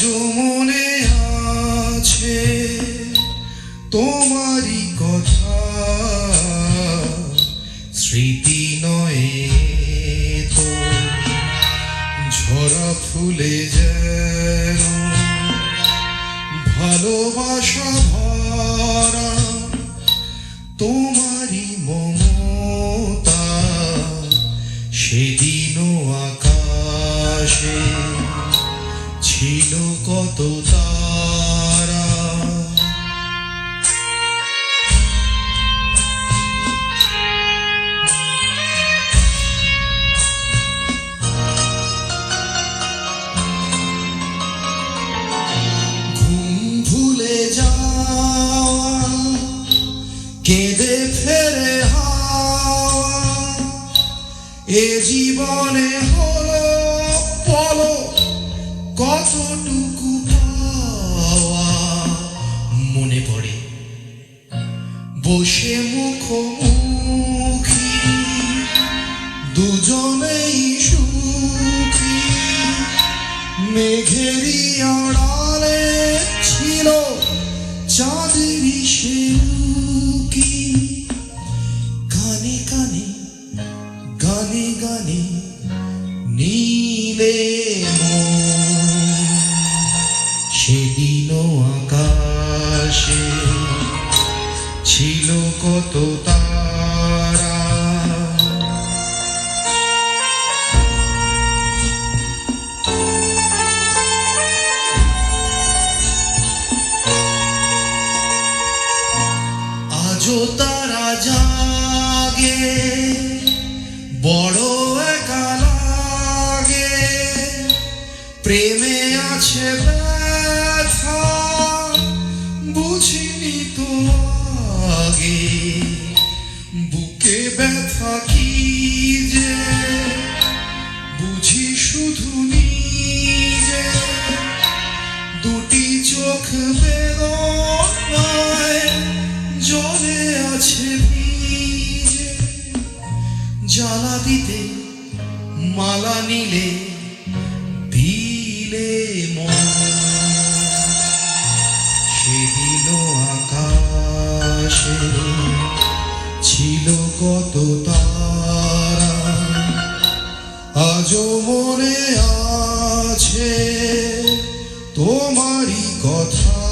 আজও মনে আছে তোমারই কথা, স্মৃতি নয় তো ঝরা ফুলে যেন ভালোবাসা ভরা তোমারই মমতা। সেদিনও আকাশে ছিল কত তারা, ঘুম ভুলে যাওয়া কেঁদে ফেরে হাওয়া, এ জীবনে হলো বলো কতটুকু পাওয়া। মনে পড়ে বসে মুখোমুখি দুজনেই সুখী, মেঘেরই আড়ালে ছিল চাঁদেরই সেউকি। গানে গানে গানে গানে নীলে সেদিনও আকাশে ছিল কত তারা। আজও তারা জাগে বড় একা লাগে, প্রেমে আছে ব্যথা বুঝিনি তো আগে। বুকে ব্যথা কি যে বুঝি শুধু নিজে, দুটি চোখ বেদনায় জলে আছে ভিজে। জ্বালা দিতে মালা নিলে দিলে মন, সেদিনও আকাশে ছিল কত তারা। আজও মনে আছে তোমারই কথা,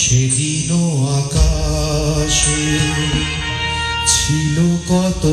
সেদিনও আকাশে ছিল কত